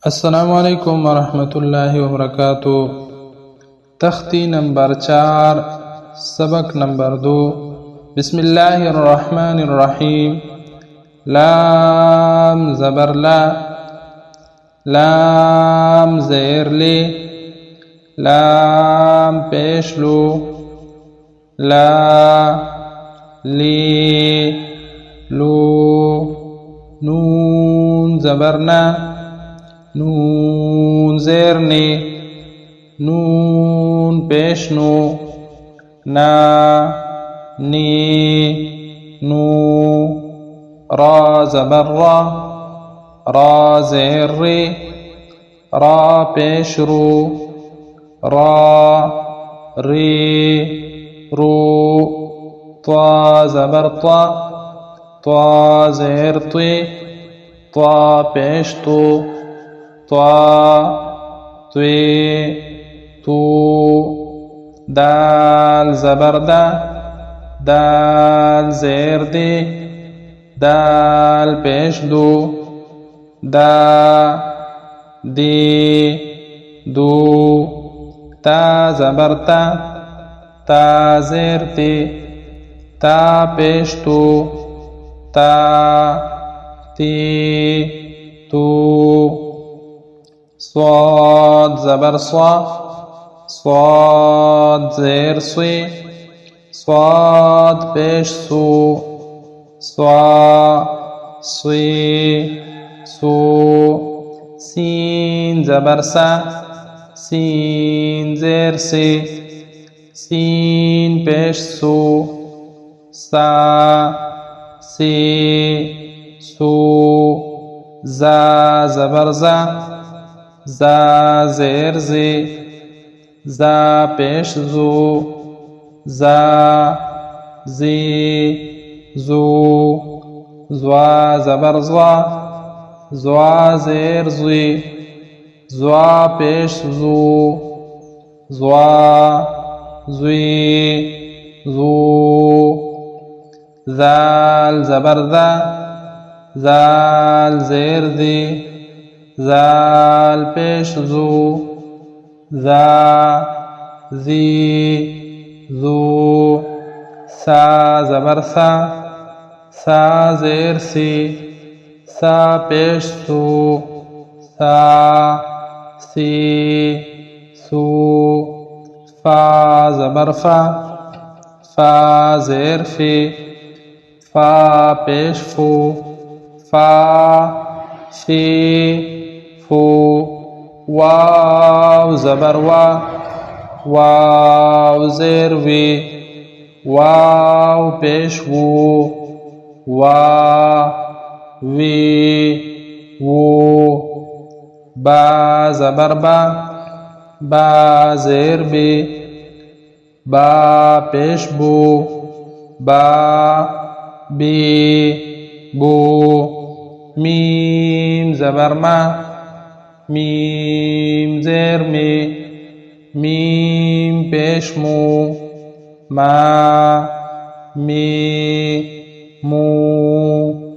अस्सलामुअलैकुम वरहमतुल्लाहि वबरकातुहू। तख्ती नंबर 4 सबक नंबर 2। बिस्मिल्लाहिर्रहमानिर्रहीम। लाम ज़बर ला, लाम ज़ेर ले, लाम पेश लो, ला ली लो, नून ज़बर ना, नून ज़ेर ने, नून पेश नो, ना नी नू, रा ज़बर रा, रा ज़ेर रे, रा पेश रो, रा रे रो, त्वा ज़बर त्वा, त्वा ज़ेर त्वे, त्वा पेश तो, त्वा त्वे तू, दाल ज़बर दा, दाल ज़ेर दे, दाल पेश दो, दा दे दो, ता ज़बर ता, ता ज़ेर ते, ता पेश तो, ता ते तो, स्वाद ज़बर स्वा, स्वाद ज़ेर स्वे, स्वाद पेश सो, स्वा स्वे सो, सीन ज़बर सा, सीन ज़ेर से, सीन पेश सो, सा से सो, जा ज़बर जा, जा ज़ेर जे, जा पेश जो, जा जे जो, ज़्वा ज़बर ज़्वा, ज़्वा ज़ेर ज़्वे, ज़्वा पेश ज़ो, ज़्वा ज़्वे ज़ो, ज़ाल ज़बर ज़ा, ज़ाल ज़ेर दे, ज़ाल पेश ज़ो, ज़ा ज़ी ज़ो, सा ज़बर सा, सा ज़ेर से, सा पेश सो, सा से सो, फा ज़बर फा, फा ज़ेर फे, फा पेश फो, फा फे फो, वाव ज़बर वा, वाव ज़ेर वे, वाव पेश वो, वा वे वो, बा ज़बर बा, बा ज़ेर बे, बा पेश बो, बा बे बो, मीम ज़बर मा, मीम ज़ेर में, मीम पेश मो, मा मे मो।